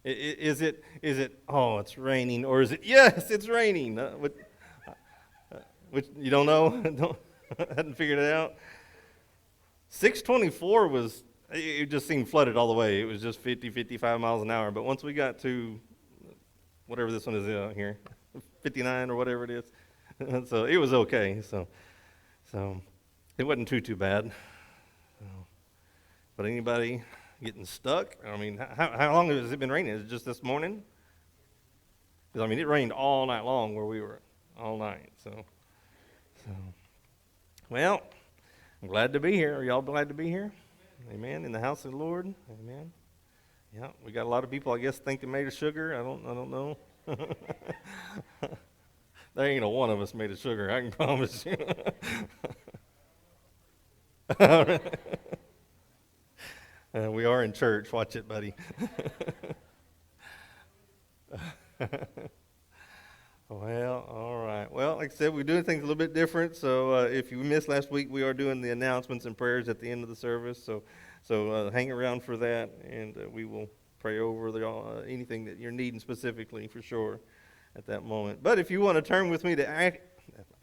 Is it, oh, it's raining, or is it, yes, it's raining? Which you don't know? Don't, hadn't figured it out. 624 was, it just seemed flooded all the way. It was just 50, 55 miles an hour. But once we got to whatever this one is out here, 59 or whatever it is, so it was okay. So it wasn't too bad. So, but anybody getting stuck? I mean, how long has it been raining? Is it just this morning? Because, I mean, it rained all night long where we were, all night. So, well, I'm glad to be here. Are y'all glad to be here? Amen. In the house of the Lord. Amen. Yeah, we got a lot of people, I guess, think they made of sugar. I don't know. There ain't a one of us made of sugar, I can promise you. We are in church. Watch it, buddy. Well, all right. Well, like I said, we're doing things a little bit different. So if you missed last week, we are doing the announcements and prayers at the end of the service. So hang around for that, and we will pray over anything that you're needing specifically for sure at that moment. But if you want to turn with me to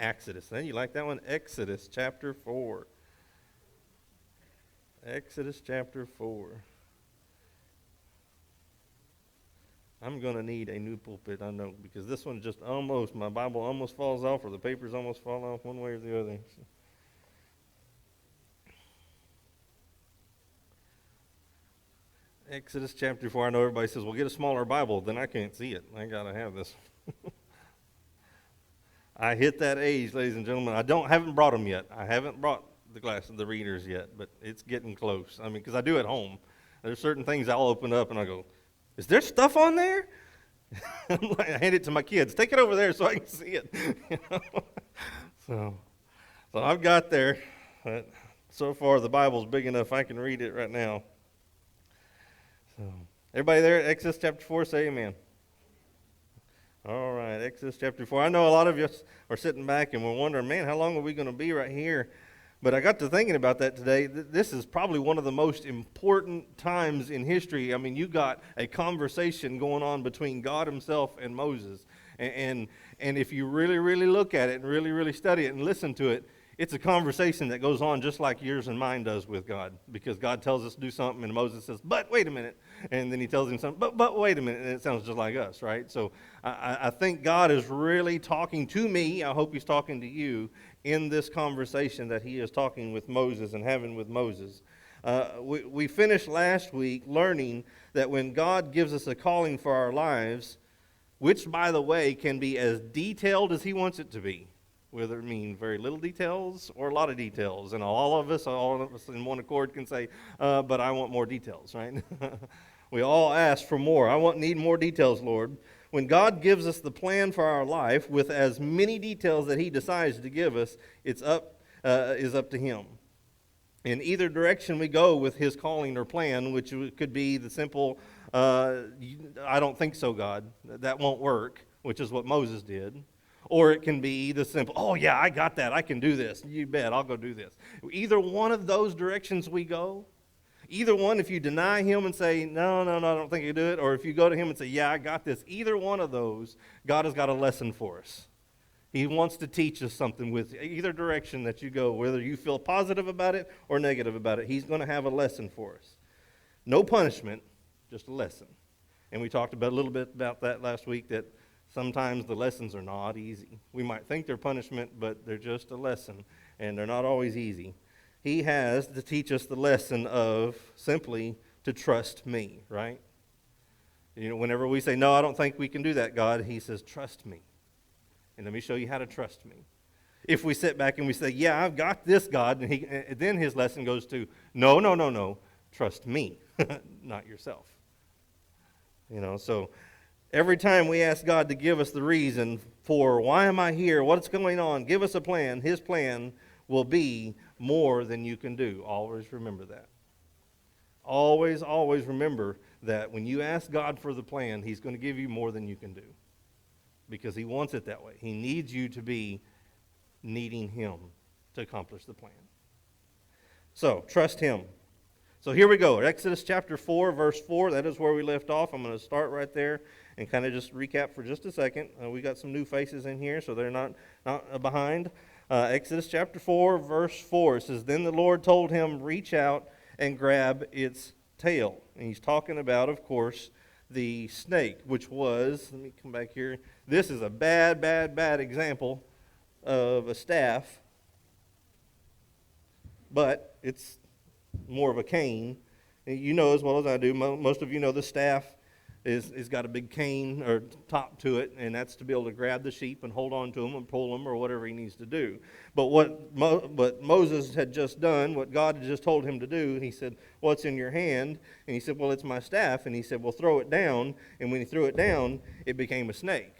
Exodus, then you like that one? Exodus chapter 4. Exodus chapter 4. I'm going to need a new pulpit, I know, because this one just almost, my Bible almost falls off, or the papers almost fall off one way or the other. Exodus chapter 4. I know everybody says, well, get a smaller Bible. Then I can't see it. I got to have this. I hit that age, ladies and gentlemen. Haven't brought them yet. I haven't brought the readers yet, but it's getting close. I mean, because I do at home. There's certain things I'll open up and I go, is there stuff on there? I hand it to my kids. Take it over there so I can see it. So I've got there. But so far, the Bible's big enough I can read it right now. So everybody there at Exodus chapter 4, say amen. All right, Exodus chapter 4. I know a lot of you are sitting back and we're wondering, man, how long are we going to be right here? But I got to thinking about that today. This is probably one of the most important times in history. I mean, you got a conversation going on between God himself and Moses. And if you really, really look at it and really, really study it and listen to it, it's a conversation that goes on just like yours and mine does with God. Because God tells us to do something and Moses says, but wait a minute. And then he tells him something, but wait a minute. And it sounds just like us, right? So I think God is really talking to me. I hope he's talking to you in this conversation that he is talking with Moses and having with Moses. We finished last week learning that when God gives us a calling for our lives, which, by the way, can be as detailed as he wants it to be, whether it means very little details or a lot of details. And all of us in one accord can say, but I want more details, right? We all ask for more. Need more details, Lord. When God gives us the plan for our life with as many details that he decides to give us, is up to him. In either direction we go with his calling or plan, which could be the simple, I don't think so, God. That won't work, which is what Moses did. Or it can be the simple, oh yeah, I got that. I can do this. You bet, I'll go do this. Either one of those directions we go, either one, if you deny him and say, no, I don't think you can do it, or if you go to him and say, yeah, I got this, either one of those, God has got a lesson for us. He wants to teach us something with either direction that you go, whether you feel positive about it or negative about it. He's going to have a lesson for us. No punishment, just a lesson. And we talked a little bit about that last week, that sometimes the lessons are not easy. We might think they're punishment, but they're just a lesson, and they're not always easy. He has to teach us the lesson of simply to trust me, right? You know, whenever we say, no, I don't think we can do that, God, he says, trust me. And let me show you how to trust me. If we sit back and we say, yeah, I've got this, God, and then his lesson goes to, no, trust me, not yourself. You know, so every time we ask God to give us the reason for why am I here, what's going on, give us a plan, his plan will be more than you can do. Always remember that. Always remember that when you ask God for the plan, he's going to give you more than you can do. Because he wants it that way. He needs you to be needing him to accomplish the plan. So, trust him. So here we go. Exodus chapter 4, verse 4. That is where we left off. I'm going to start right there and kind of just recap for just a second. We got some new faces in here, so they're not behind. Exodus chapter 4, verse 4. It says, "Then the Lord told him, reach out and grab its tail." And he's talking about, of course, the snake, which was, let me come back here. This is a bad example of a staff, but it's more of a cane. You know as well as I do, most of you know the staff is got a big cane or top to it, and that's to be able to grab the sheep and hold on to them and pull them or whatever he needs to do. But what Moses had just done, what God had just told him to do, he said, "What's in your hand?" And he said, "Well, it's my staff." And he said, "Well, throw it down." And when he threw it down, it became a snake.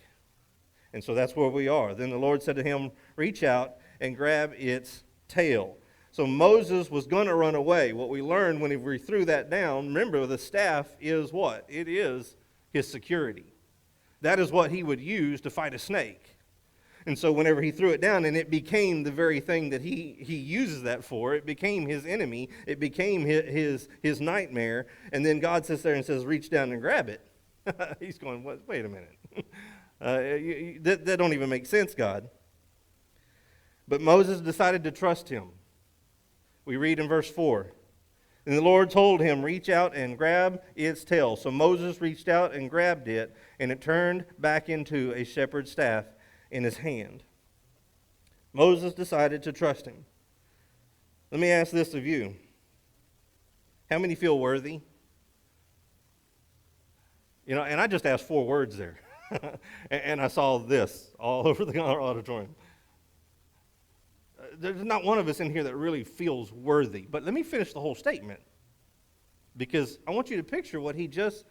And so that's where we are. Then the Lord said to him, "Reach out and grab its tail." So Moses was going to run away. What we learned when he threw that down, remember the staff is what? It is his security. That is what he would use to fight a snake. And so whenever he threw it down, and it became the very thing that he uses that for, it became his enemy, it became his nightmare, and then God sits there and says, "Reach down and grab it." He's going, "What? Wait a minute. That don't even make sense, God." But Moses decided to trust him. We read in verse 4, "And the Lord told him, reach out and grab its tail. So Moses reached out and grabbed it, and it turned back into a shepherd's staff in his hand." Moses decided to trust him. Let me ask this of you. How many feel worthy? You know, and I just asked 4 words there. And I saw this all over the auditorium. There's not one of us in here that really feels worthy. But let me finish the whole statement, because I want you to picture what he just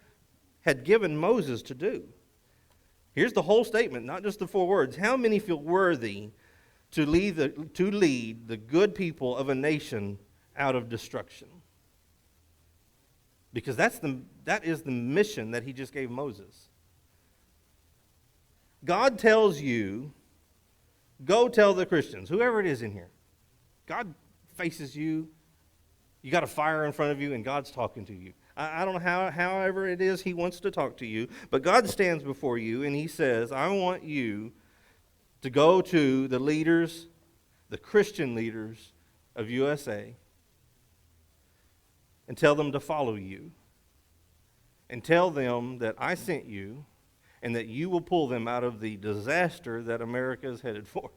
had given Moses to do. Here's the whole statement, not just the 4 words. How many feel worthy to lead the good people of a nation out of destruction? Because that is the mission that he just gave Moses. God tells you, go tell the Christians, whoever it is in here. God faces you. You got a fire in front of you, and God's talking to you. I don't know however it is he wants to talk to you, but God stands before you, and he says, "I want you to go to the leaders, the Christian leaders of USA, and tell them to follow you, and tell them that I sent you, and that you will pull them out of the disaster that America is headed for."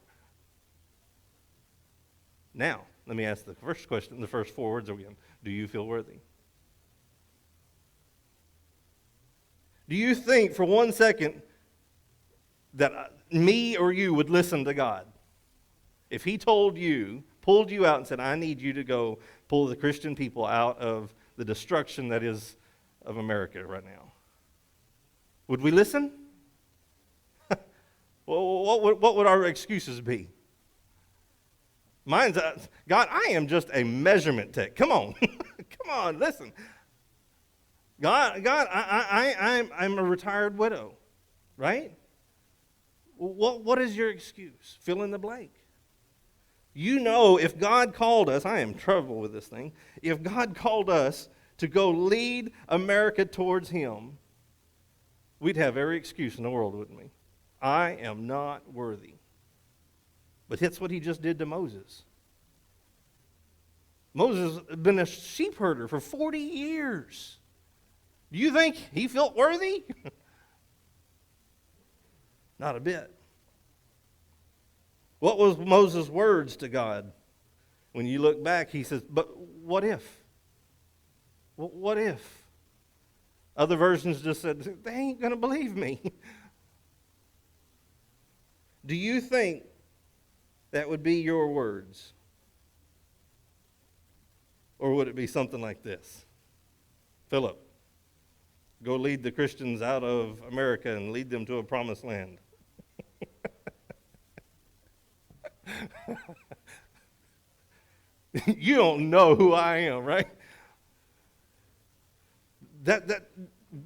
Now, let me ask the first question, the first 4 words again. Do you feel worthy? Do you think for 1 second that me or you would listen to God? If he told you, pulled you out and said, "I need you to go pull the Christian people out of the destruction that is of America right now," would we listen? Well, what would our excuses be? Mine's, "God, I am just a measurement tech. Come on. Come on, listen. God, I'm a retired widow," right? What is your excuse? Fill in the blank. You know, if God called us, I am in trouble with this thing. If God called us to go lead America towards him, we'd have every excuse in the world, wouldn't we? I am not worthy. But that's what he just did to Moses. Moses had been a sheep herder for 40 years. Do you think he felt worthy? Not a bit. What was Moses' words to God? When you look back, he says, "But what if? What if?" Other versions just said, "They ain't going to believe me." Do you think that would be your words? Or would it be something like this? "Philip, go lead the Christians out of America and lead them to a promised land." You don't know who I am, right? That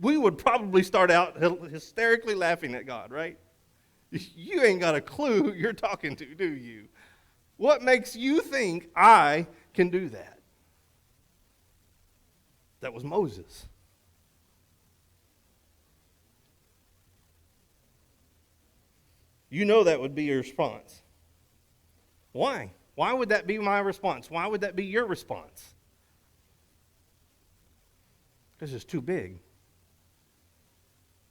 we would probably start out hysterically laughing at God, right? You ain't got a clue who you're talking to, do you? What makes you think I can do that? That was Moses. You know that would be your response. Why? Why would that be my response? Why would that be your response? Because it's too big.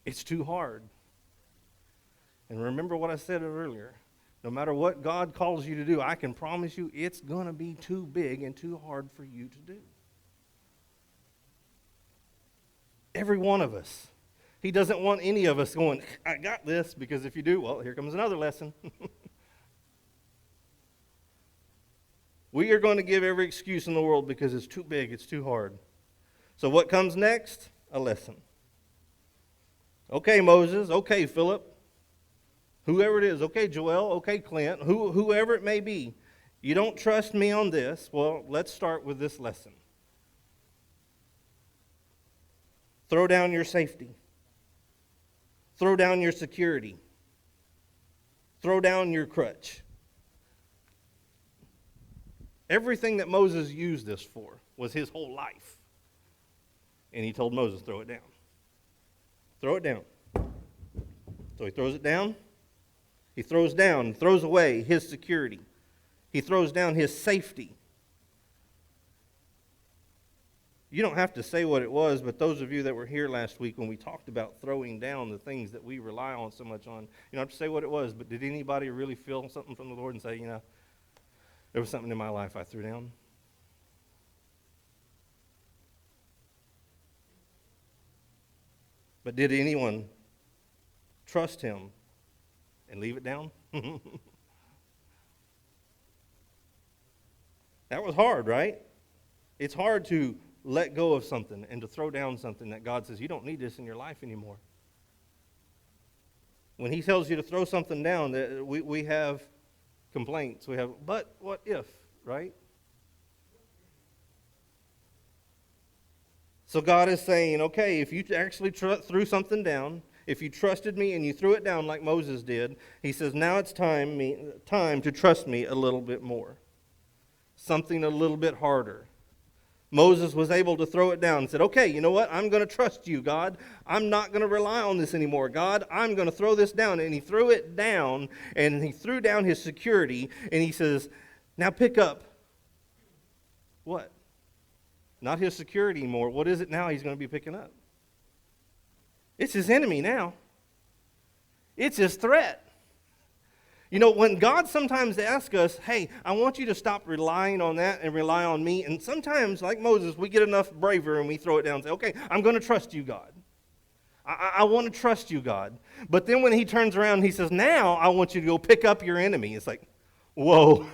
It's too hard. And remember what I said earlier. No matter what God calls you to do, I can promise you it's going to be too big and too hard for you to do. Every one of us. He doesn't want any of us going, I got this, because if you do, well, here comes another lesson. We are going to give every excuse in the world because it's too big, it's too hard. So what comes next? A lesson. Okay, Moses. Okay, Philip. Whoever it is. Okay, Joel. Okay, Clint. Whoever it may be. You don't trust me on this. Well, let's start with this lesson. Throw down your safety. Throw down your security. Throw down your crutch. Everything that Moses used this for was his whole life. And he told Moses, throw it down. Throw it down. So he throws it down. He throws away his security. He throws down his safety. You don't have to say what it was, but those of you that were here last week when we talked about throwing down the things that we rely on so much on, you don't have to say what it was, but did anybody really feel something from the Lord and say, there was something in my life I threw down? But did anyone trust him and leave it down? That was hard, right? It's hard to let go of something and to throw down something that God says, you don't need this in your life anymore. When he tells you to throw something down, we have complaints. We have, but what if, right? So God is saying, okay, if you actually threw something down, if you trusted me and you threw it down like Moses did, he says, now it's time to trust me a little bit more. Something a little bit harder. Moses was able to throw it down and said, okay, you know what? I'm going to trust you, God. I'm not going to rely on this anymore. God, I'm going to throw this down. And he threw it down, and he threw down his security, and he says, now pick up. What? Not his security anymore. What is it now he's going to be picking up? It's his enemy now. It's his threat. When God sometimes asks us, hey, I want you to stop relying on that and rely on me. And sometimes, like Moses, we get enough braver and we throw it down and say, okay, I'm going to trust you, God. I want to trust you, God. But then when he turns around and he says, now I want you to go pick up your enemy. It's like, whoa.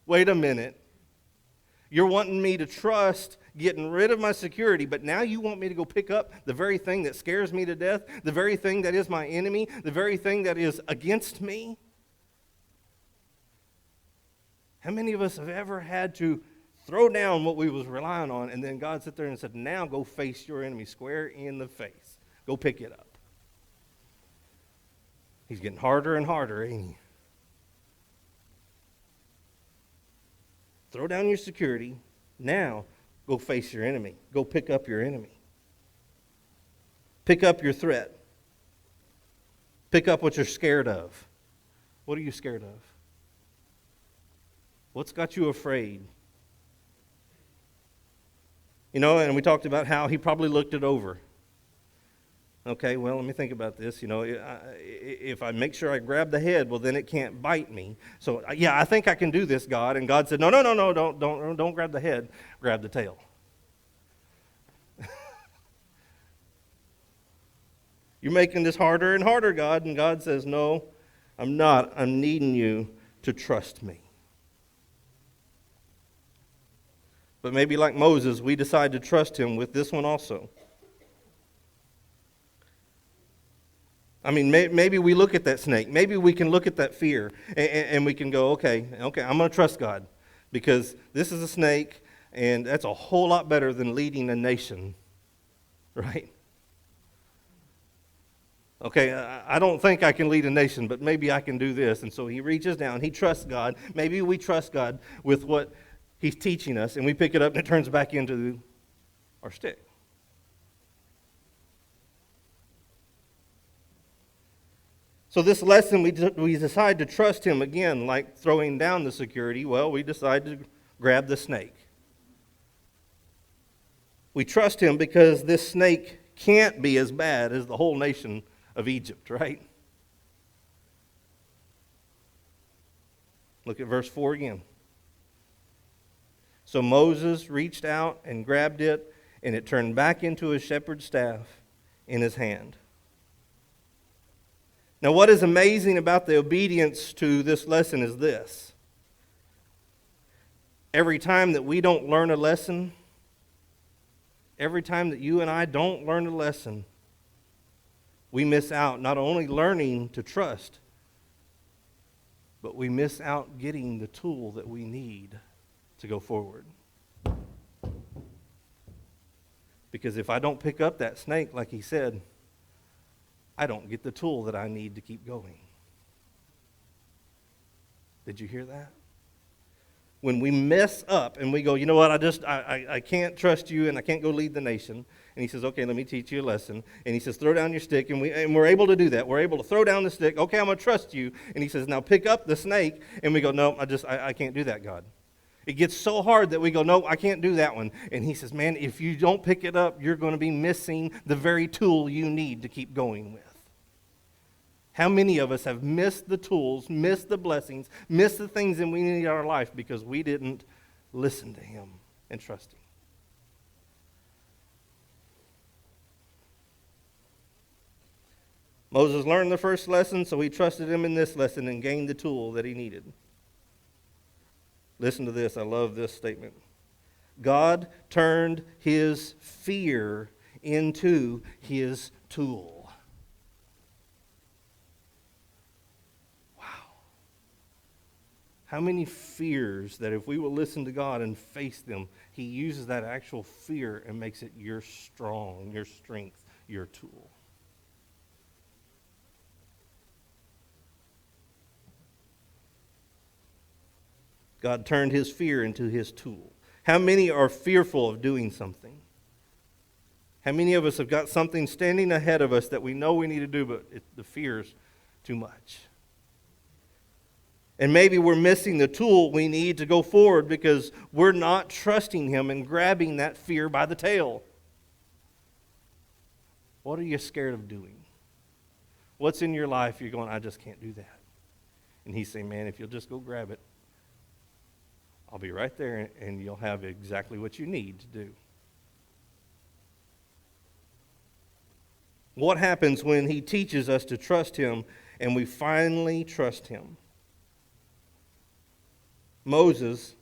Wait a minute. You're wanting me to trust getting rid of my security, but now you want me to go pick up the very thing that scares me to death, the very thing that is my enemy, the very thing that is against me? How many of us have ever had to throw down what we was relying on, and then God sat there and said, now go face your enemy square in the face. Go pick it up. He's getting harder and harder, ain't he? Throw down your security. Now, go face your enemy. Go pick up your enemy. Pick up your threat. Pick up what you're scared of. What are you scared of? What's got you afraid? And we talked about how he probably looked it over. Okay, well, let me think about this. If I make sure I grab the head, well, then it can't bite me. So, I think I can do this, God. And God said, no, don't grab the head. Grab the tail. You're making this harder and harder, God. And God says, no, I'm not. I'm needing you to trust me. But maybe like Moses, we decide to trust him with this one also. I mean, maybe we look at that snake. Maybe we can look at that fear and we can go, okay, I'm going to trust God because this is a snake and that's a whole lot better than leading a nation, right? Okay, I don't think I can lead a nation, but maybe I can do this. And so he reaches down. He trusts God. Maybe we trust God with what He's teaching us, and we pick it up, and it turns back into our stick. So this lesson, we decide to trust him again, like throwing down the security. Well, we decide to grab the snake. We trust him because this snake can't be as bad as the whole nation of Egypt, right? Look at verse 4 again. So Moses reached out and grabbed it, and it turned back into a shepherd's staff in his hand. Now, what is amazing about the obedience to this lesson is this. Every time that we don't learn a lesson, every time that you and I don't learn a lesson, we miss out not only learning to trust, but we miss out getting the tool that we need to go forward. Because if I don't pick up that snake, like he said, I don't get the tool that I need to keep going. Did you hear that? When we mess up and we go, you know what, I can't trust you and I can't go lead the nation. And he says, okay, let me teach you a lesson. And he says, throw down your stick. And we're able to do that. We're able to throw down the stick. Okay, I'm going to trust you. And he says, now pick up the snake. And we go, no, I can't do that, God. It gets so hard that we go, no, I can't do that one. And he says, man, if you don't pick it up, you're going to be missing the very tool you need to keep going with. How many of us have missed the tools, missed the blessings, missed the things that we need in our life because we didn't listen to him and trust him? Moses learned the first lesson, so he trusted him in this lesson and gained the tool that he needed. Listen to this. I love this statement. God turned his fear into his tool. How many fears that if we will listen to God and face them, he uses that actual fear and makes it your strong, your strength, your tool. God turned his fear into his tool. How many are fearful of doing something? How many of us have got something standing ahead of us that we know we need to do, but the fear's too much? And maybe we're missing the tool we need to go forward because we're not trusting him and grabbing that fear by the tail. What are you scared of doing? What's in your life you're going, I just can't do that? And he's saying, man, if you'll just go grab it, I'll be right there and you'll have exactly what you need to do. What happens when he teaches us to trust him and we finally trust him? Moses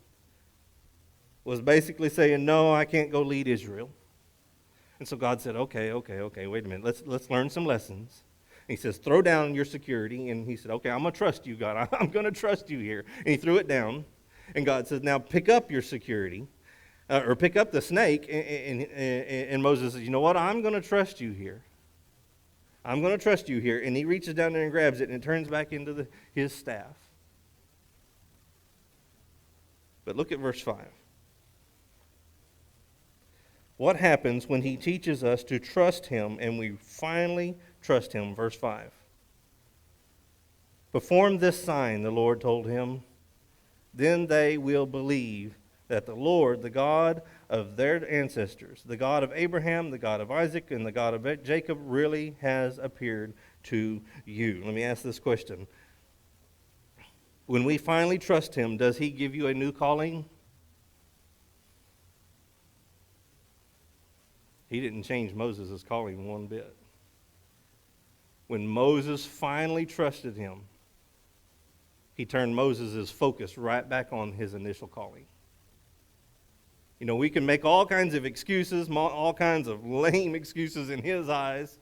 was basically saying, no, I can't go lead Israel. And so God said, okay, wait a minute. Let's learn some lessons. And he says, throw down your security. And he said, okay, I'm going to trust you, God. I'm going to trust you here. And he threw it down. And God says, now pick up your security, or pick up the snake. And Moses says, you know what? I'm going to trust you here. I'm going to trust you here. And he reaches down there and grabs it, and it turns back into his staff. But look at verse 5. What happens when he teaches us to trust him and we finally trust him? Verse 5. Perform this sign, the Lord told him. Then they will believe that the Lord, the God of their ancestors, the God of Abraham, the God of Isaac, and the God of Jacob really has appeared to you. Let me ask this question. When we finally trust him, does he give you a new calling? He didn't change Moses' calling one bit. When Moses finally trusted him, he turned Moses' focus right back on his initial calling. You know, we can make all kinds of excuses, all kinds of lame excuses in his eyes.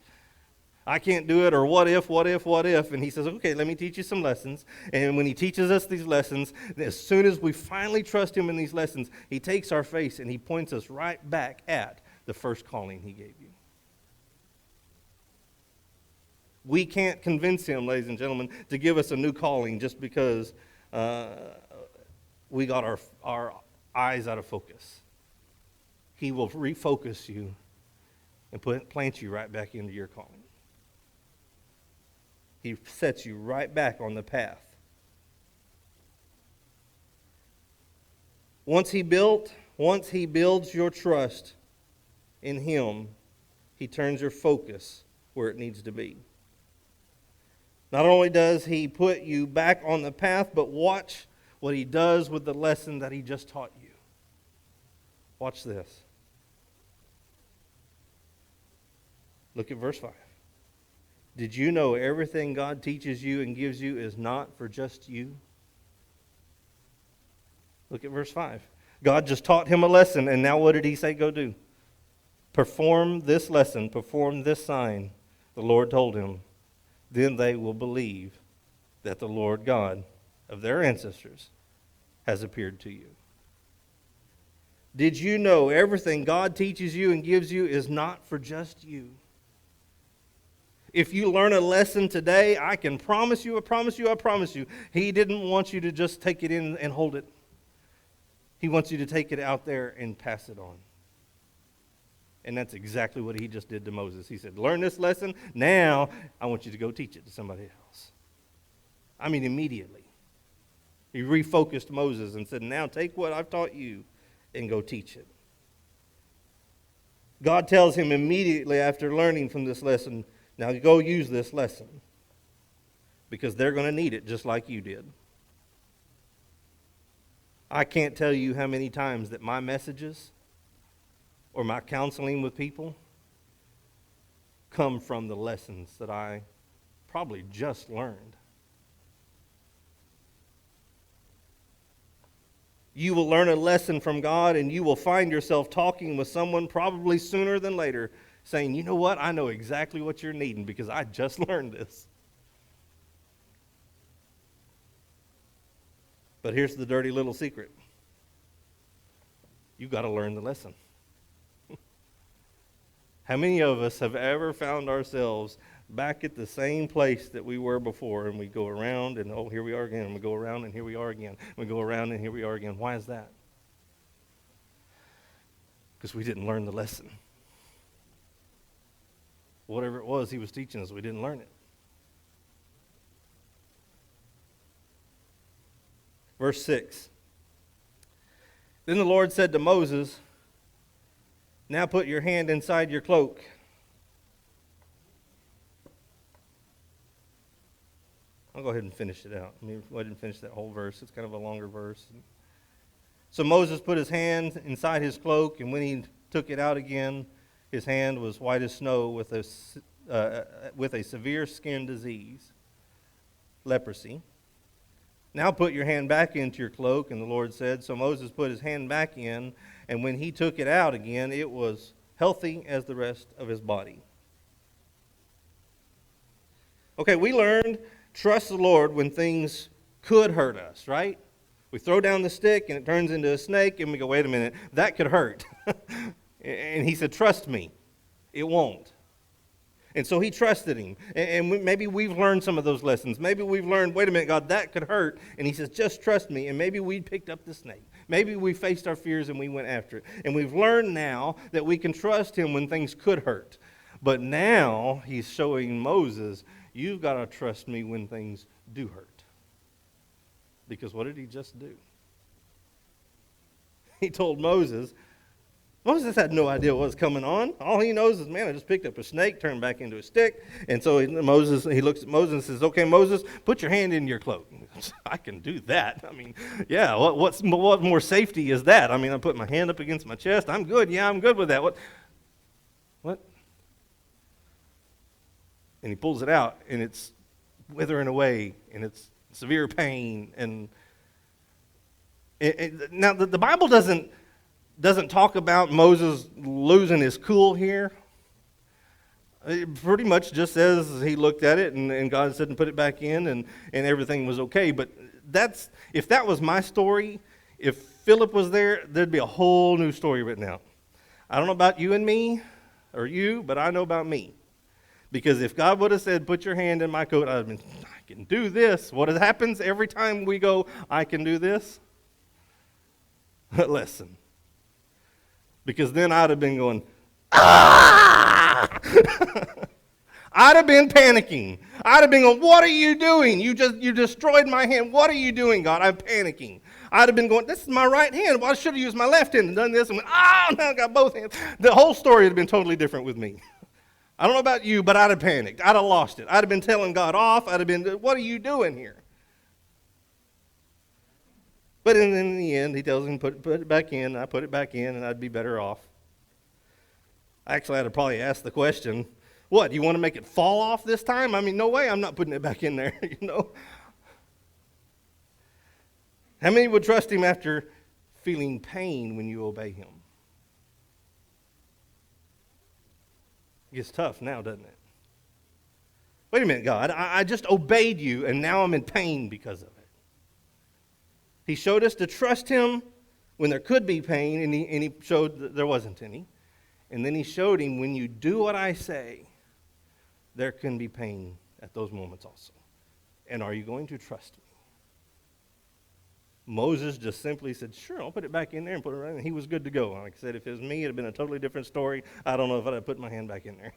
I can't do it, or what if? And he says, okay, let me teach you some lessons. And when he teaches us these lessons, as soon as we finally trust him in these lessons, he takes our face and he points us right back at the first calling he gave you. We can't convince him, ladies and gentlemen, to give us a new calling just because we got our eyes out of focus. He will refocus you and plant you right back into your calling. He sets you right back on the path. Once he builds your trust in him, he turns your focus where it needs to be. Not only does he put you back on the path, but watch what he does with the lesson that he just taught you. Watch this. Look at verse 5. Did you know everything God teaches you and gives you is not for just you? Look at verse 5. God just taught him a lesson, and now what did he say go do? Perform this lesson, perform this sign, the Lord told him. Then they will believe that the Lord God of their ancestors has appeared to you. Did you know everything God teaches you and gives you is not for just you? If you learn a lesson today, I can promise you, he didn't want you to just take it in and hold it. He wants you to take it out there and pass it on. And that's exactly what he just did to Moses. He said, learn this lesson. Now I want you to go teach it to somebody else. I mean, immediately. He refocused Moses and said, now take what I've taught you and go teach it. God tells him immediately after learning from this lesson, now go use this lesson. Because they're going to need it just like you did. I can't tell you how many times that my messages or my counseling with people come from the lessons that I probably just learned. You will learn a lesson from God, and you will find yourself talking with someone probably sooner than later saying, you know what, I know exactly what you're needing because I just learned this. But here's the dirty little secret. You've got to learn the lesson. How many of us have ever found ourselves back at the same place that we were before, and we go around and, oh, here we are again, and we go around and here we are again, we go around and here we are again. Why is that? Because we didn't learn the lesson. Whatever it was he was teaching us, we didn't learn it. Verse 6. Then the Lord said to Moses, now put your hand inside your cloak. I'll go ahead and finish it out. Go ahead and finish that whole verse. It's kind of a longer verse. So Moses put his hand inside his cloak, and when he took it out again, his hand was white as snow with a severe skin disease, leprosy. Now put your hand back into your cloak, and the Lord said. So Moses put his hand back in, and when he took it out again, it was healthy as the rest of his body. Okay, we learned trust the Lord when things could hurt us, right? We throw down the stick, and it turns into a snake, and we go, wait a minute, that could hurt. And he said, trust me, it won't. And so he trusted him. And maybe we've learned some of those lessons. Maybe we've learned, wait a minute, God, that could hurt. And he says, just trust me. And maybe we picked up the snake. Maybe we faced our fears and we went after it. And we've learned now that we can trust him when things could hurt. But now he's showing Moses, you've got to trust me when things do hurt. Because what did he just do? He told Moses had no idea what was coming on. All he knows is, man, I just picked up a snake, turned back into a stick. And so he looks at Moses and says, okay, Moses, put your hand in your cloak. I can do that. I mean, yeah, what more safety is that? I mean, I put my hand up against my chest. I'm good. Yeah, I'm good with that. What? And he pulls it out, and it's withering away, and it's severe pain. And now the Bible doesn't talk about Moses losing his cool here. It pretty much just says he looked at it and God said to put it back in and everything was okay. But if that was my story, if Philip was there, there'd be a whole new story written out. I don't know about you and me or you, but I know about me. Because if God would have said, put your hand in my coat, I'd have been, I can do this. What happens every time we go, I can do this? lesson. Because then I'd have been going, ah! I'd have been panicking. I'd have been going, what are you doing? You destroyed my hand. What are you doing, God? I'm panicking. I'd have been going, this is my right hand. Well, I should have used my left hand and done this and went, now I got both hands. The whole story would have been totally different with me. I don't know about you, but I'd have panicked. I'd have lost it. I'd have been telling God off. I'd have been, what are you doing here? But in the end, he tells him, put it back in. I put it back in, and I'd be better off. Actually, I'd have probably asked the question, what, you want to make it fall off this time? I mean, no way, I'm not putting it back in there, you know. How many would trust him after feeling pain when you obey him? It gets tough now, doesn't it? Wait a minute, God, I just obeyed you, and now I'm in pain because of it. He showed us to trust him when there could be pain, and he showed that there wasn't any. And then he showed him, when you do what I say, there can be pain at those moments also. And are you going to trust me? Moses just simply said, sure, I'll put it back in there and put it right in. And he was good to go. Like I said, if it was me, it would have been a totally different story. I don't know if I'd have put my hand back in there.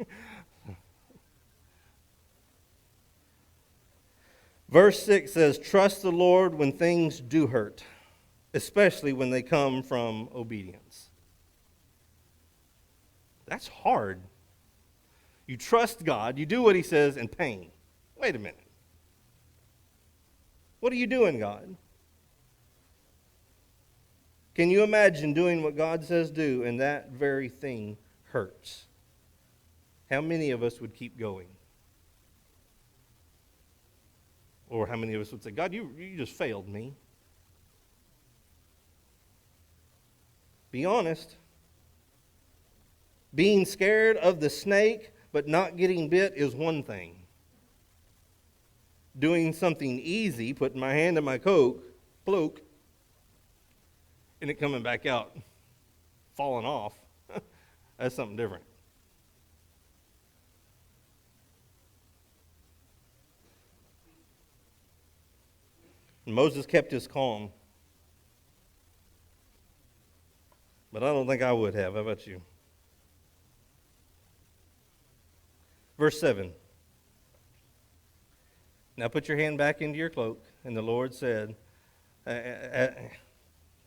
Verse 6 says, trust the Lord when things do hurt, especially when they come from obedience. That's hard. You trust God, you do what he says in pain. Wait a minute. What are you doing, God? Can you imagine doing what God says do, and that very thing hurts? How many of us would keep going? Or how many of us would say, God, you just failed me? Be honest. Being scared of the snake but not getting bit is one thing. Doing something easy, putting my hand in my cloak, and it coming back out, falling off, that's something different. And Moses kept his calm. But I don't think I would have. How about you? Verse 7. Now put your hand back into your cloak. And the Lord said, let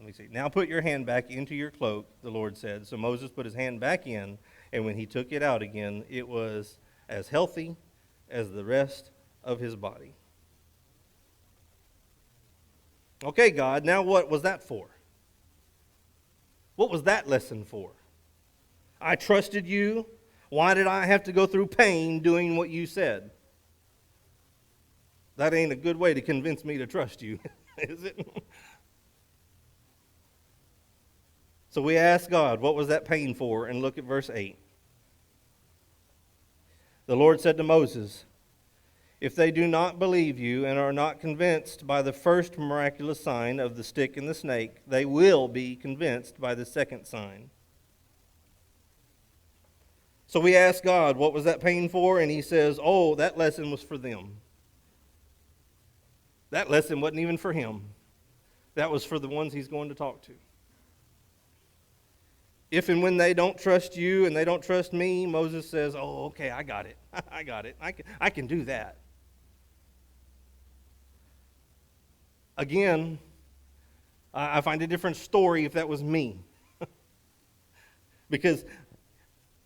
me see. Now put your hand back into your cloak, the Lord said. So Moses put his hand back in, and when he took it out again, it was as healthy as the rest of his body. Okay, God, now what was that for? What was that lesson for? I trusted you. Why did I have to go through pain doing what you said? That ain't a good way to convince me to trust you, is it? So we ask God, what was that pain for? And look at verse 8. The Lord said to Moses, if they do not believe you and are not convinced by the first miraculous sign of the stick and the snake, they will be convinced by the second sign. So we ask God, what was that pain for? And he says, oh, that lesson was for them. That lesson wasn't even for him. That was for the ones he's going to talk to. If and when they don't trust you and they don't trust me, Moses says, oh, okay, I got it. I got it. I can do that. Again, I find a different story if that was me. Because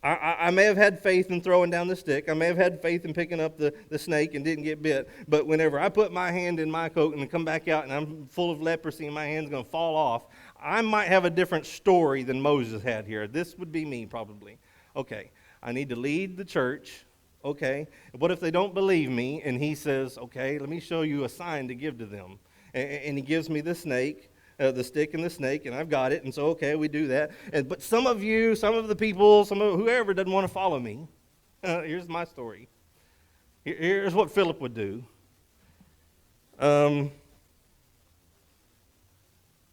I may have had faith in throwing down the stick. I may have had faith in picking up the snake and didn't get bit. But whenever I put my hand in my coat and come back out and I'm full of leprosy and my hand's going to fall off, I might have a different story than Moses had here. This would be me probably. Okay, I need to lead the church. Okay, what if they don't believe me? And he says, okay, let me show you a sign to give to them. And he gives me the snake. The stick and the snake, and I've got it, and so, okay, we do that. But some of you, some of the people, whoever doesn't want to follow me, here's my story. Here's what Philip would do. I'm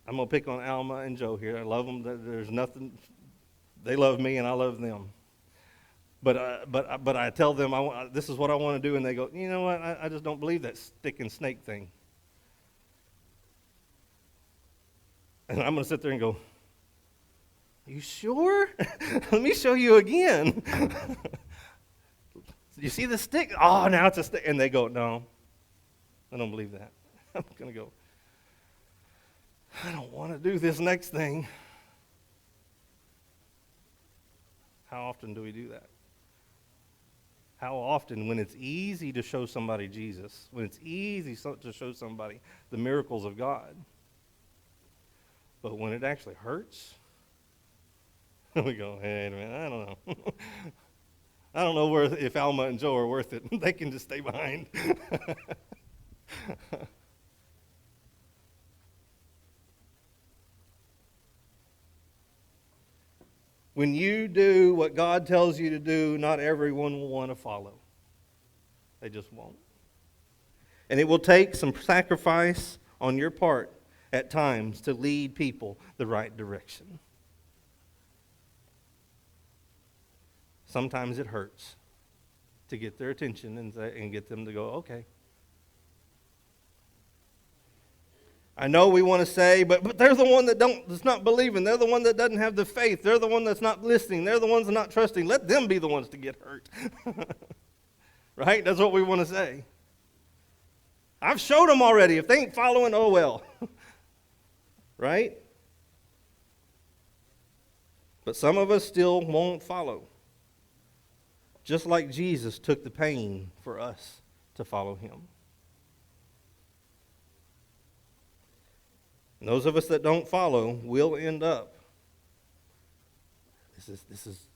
going to pick on Alma and Joe here. I love them. There's nothing. They love me, and I love them. But I tell them, this is what I want to do, and they go, you know what, I just don't believe that stick and snake thing. And I'm going to sit there and go, "You sure? Let me show you again." You see the stick? Oh, now it's a stick. And they go, "No, I don't believe that." I'm going to go, "I don't want to do this next thing." How often do we do that? How often, when it's easy to show somebody Jesus, when it's easy to show somebody the miracles of God, but when it actually hurts, we go, "Hey, man, I don't know." I don't know if Alma and Joe are worth it. They can just stay behind. When you do what God tells you to do, not everyone will want to follow. They just won't. And it will take some sacrifice on your part at times to lead people the right direction. Sometimes it hurts to get their attention and get them to go, "Okay." I know we want to say, but they're the one that's not believing. They're the one that doesn't have the faith. They're the one that's not listening. They're the ones that are not trusting. Let them be the ones to get hurt. Right? That's what we want to say. I've showed them already. If they ain't following, oh well. Right? But some of us still won't follow. Just like Jesus took the pain for us to follow him. And those of us that don't follow will end up. This is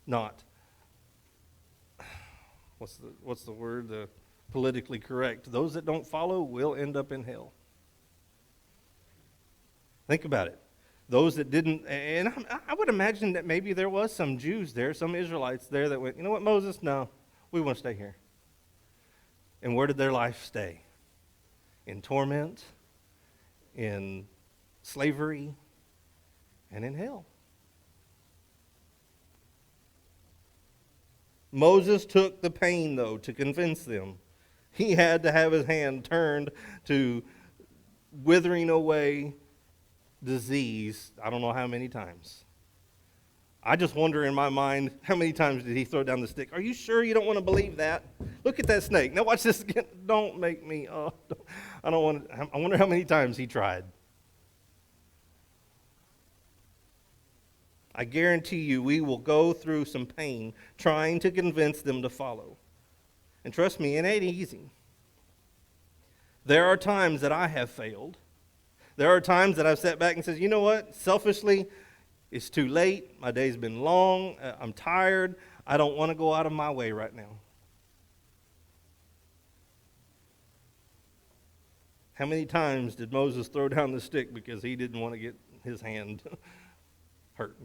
not, what's the word? The politically correct. Those that don't follow will end up in hell. Think about it. Those that didn't, and I would imagine that maybe there was some Jews there, some Israelites there that went, "You know what, Moses? No, we want to stay here." And where did their life stay? In torment, in slavery, and in hell. Moses took the pain, though, to convince them. He had to have his hand turned to withering away disease, I don't know how many times. I just wonder in my mind, how many times did he throw down the stick? "Are you sure you don't want to believe that? Look at that snake. Now watch this again. Don't make me, I don't want to." I wonder how many times he tried. I guarantee you we will go through some pain trying to convince them to follow. And trust me, it ain't easy. There are times that I have failed. There are times that I've sat back and said, "You know what? Selfishly, it's too late. My day's been long. I'm tired. I don't want to go out of my way right now." How many times did Moses throw down the stick because he didn't want to get his hand hurt?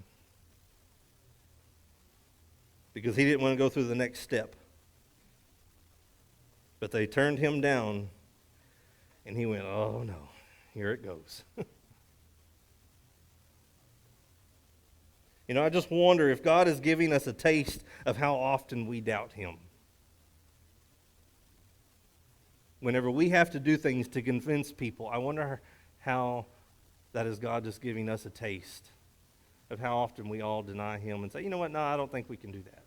Because he didn't want to go through the next step. But they turned him down, and he went, "Oh no, here it goes." You know, I just wonder if God is giving us a taste of how often we doubt him. Whenever we have to do things to convince people, I wonder how that is God just giving us a taste of how often we all deny him and say, "You know what, no, I don't think we can do that."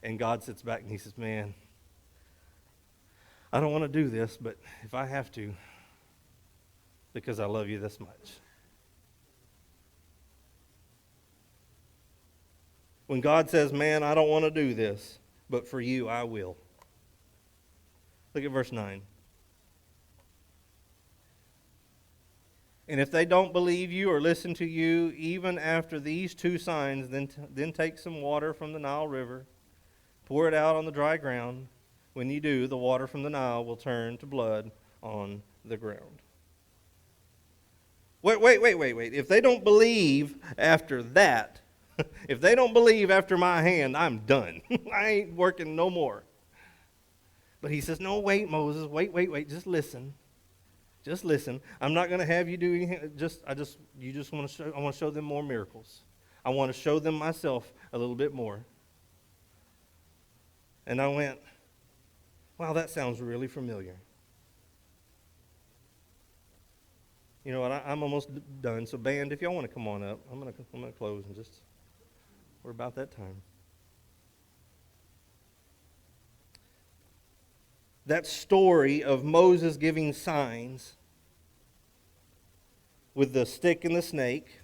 And God sits back and he says, "Man, I don't want to do this, but if I have to, because I love you this much." When God says, "Man, I don't want to do this, but for you I will." Look at verse 9. "And if they don't believe you or listen to you, even after these two signs, then take some water from the Nile River, pour it out on the dry ground. When you do, the water from the Nile will turn to blood on the ground." Wait. If they don't believe after that, if they don't believe after my hand, I'm done. I ain't working no more. But he says, "No, wait, Moses, wait, just listen. Just listen. I'm not going to have you do anything. I want to show them more miracles. I want to show them myself a little bit more." And I went, wow, that sounds really familiar. You know what? I'm almost done. So, band, if y'all want to come on up, I'm gonna close and just. We're about that time. That story of Moses giving signs with the stick and the snake,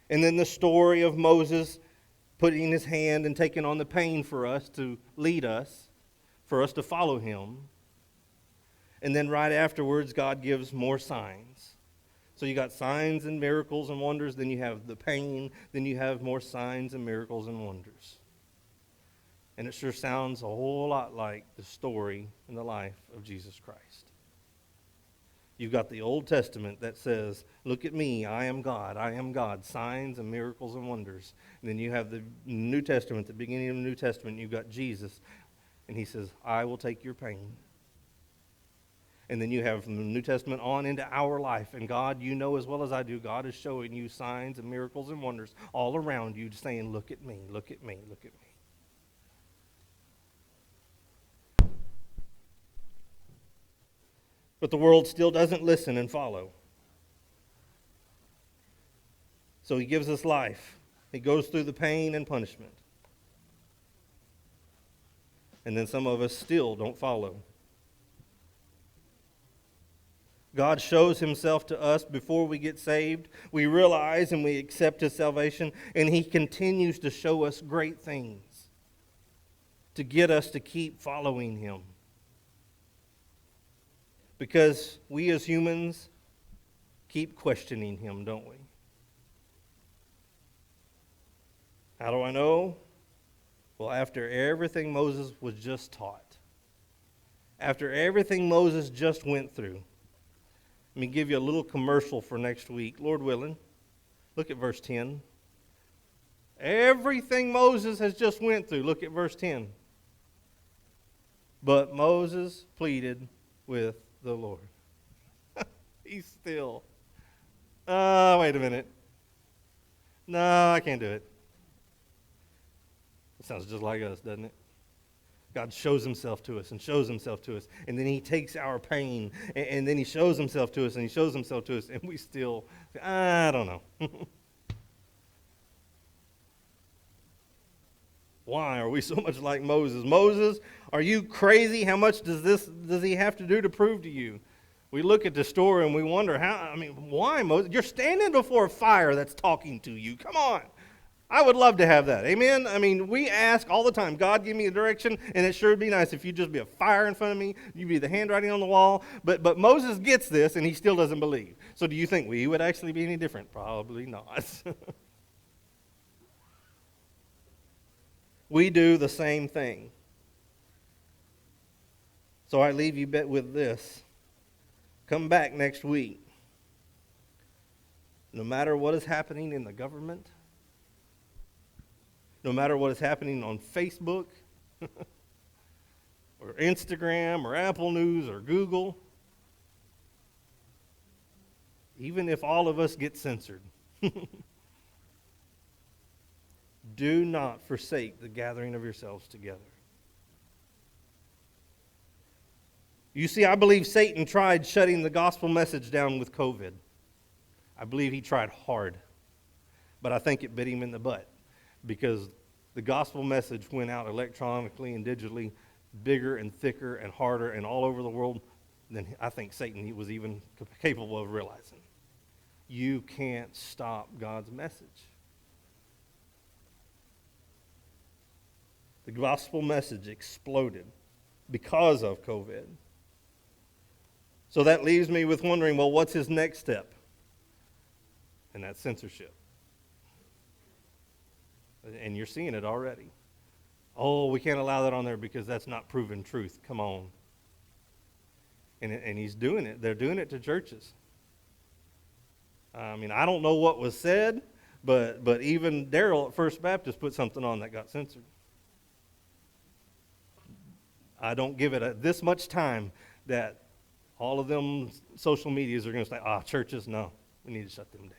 and then the story of Moses putting his hand and taking on the pain for us to lead us, for us to follow him. And then right afterwards, God gives more signs. So you got signs and miracles and wonders, then you have the pain, then you have more signs and miracles and wonders. And it sure sounds a whole lot like the story and the life of Jesus Christ. You've got the Old Testament that says, look at me, I am God, signs and miracles and wonders. And then you have the New Testament, the beginning of the New Testament, you've got Jesus, and he says, I will take your pain. And then you have from the New Testament on into our life, and God, you know as well as I do, God is showing you signs and miracles and wonders all around you, saying, look at me, look at me, look at me. But the world still doesn't listen and follow. So he gives us life. He goes through the pain and punishment. And then some of us still don't follow. God shows himself to us before we get saved. We realize and we accept his salvation, and he continues to show us great things to get us to keep following him. Because we as humans keep questioning him, don't we? How do I know? Well, after everything Moses was just taught, after everything Moses just went through, let me give you a little commercial for next week, Lord willing. Look at verse 10. Everything Moses has just went through, look at verse 10. But Moses pleaded with the Lord. He's still. Wait a minute. No, I can't do it. It sounds just like us, doesn't it? God shows himself to us and shows himself to us. And then he takes our pain and then he shows himself to us and he shows himself to us. And we still, I don't know. Why are we so much like Moses? Moses, are you crazy? How much does he have to do to prove to you? We look at the story and we wonder, why, Moses? You're standing before a fire that's talking to you. Come on. I would love to have that. Amen? We ask all the time, God, give me a direction, and it sure would be nice if you'd just be a fire in front of me, you'd be the handwriting on the wall. But Moses gets this, and he still doesn't believe. So do you think we would actually be any different? Probably not. We do the same thing. So I leave you with this. Come back next week. No matter what is happening in the government, no matter what is happening on Facebook or Instagram or Apple News or Google, even if all of us get censored, do not forsake the gathering of yourselves together. You see, I believe Satan tried shutting the gospel message down with COVID. I believe he tried hard, but I think it bit him in the butt because the gospel message went out electronically and digitally bigger and thicker and harder and all over the world than I think Satan was even capable of realizing. You can't stop God's message. The gospel message exploded because of COVID. So that leaves me with wondering, well, what's his next step? And that's censorship. And you're seeing it already. Oh, we can't allow that on there because that's not proven truth. Come on. And he's doing it. They're doing it to churches. I don't know what was said, but even Daryl at First Baptist put something on that got censored. I don't give it this much time that all of them social medias are going to say, churches, no, we need to shut them down.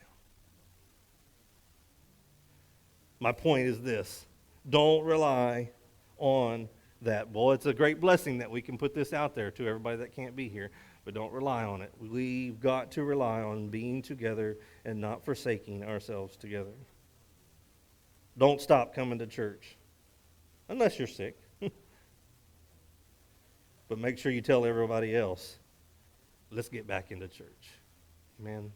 My point is this. Don't rely on that. Well, it's a great blessing that we can put this out there to everybody that can't be here. but don't rely on it. We've got to rely on being together and not forsaking ourselves together. Don't stop coming to church, unless you're sick. But make sure you tell everybody else, let's get back into church. Amen.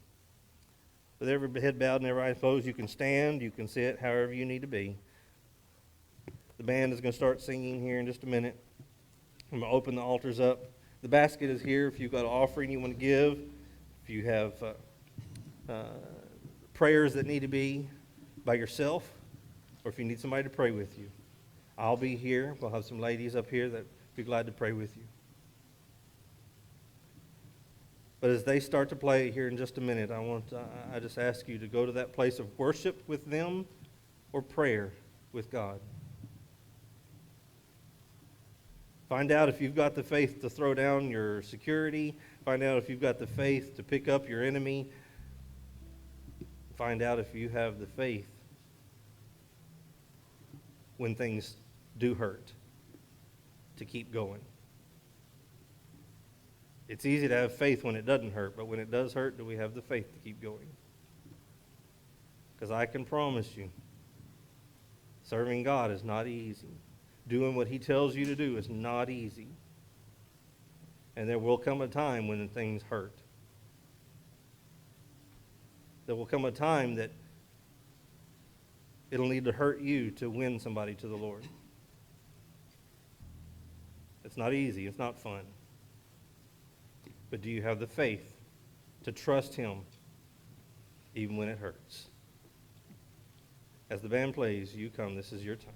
With every head bowed and every eye closed, you can stand, you can sit, however you need to be. The band is going to start singing here in just a minute. I'm going to open the altars up. The basket is here if you've got an offering you want to give, if you have prayers that need to be by yourself, or if you need somebody to pray with you. I'll be here. We'll have some ladies up here that will be glad to pray with you. But as they start to play here in just a minute, I just ask you to go to that place of worship with them or prayer with God. Find out if you've got the faith to throw down your security. Find out if you've got the faith to pick up your enemy. Find out if you have the faith when things do hurt to keep going. It's easy to have faith when it doesn't hurt, but when it does hurt, do we have the faith to keep going? Because I can promise you, serving God is not easy. Doing what He tells you to do is not easy. And there will come a time when things hurt. There will come a time that it'll need to hurt you to win somebody to the Lord. It's not easy. It's not fun. But do you have the faith to trust Him even when it hurts? As the band plays, you come. This is your time.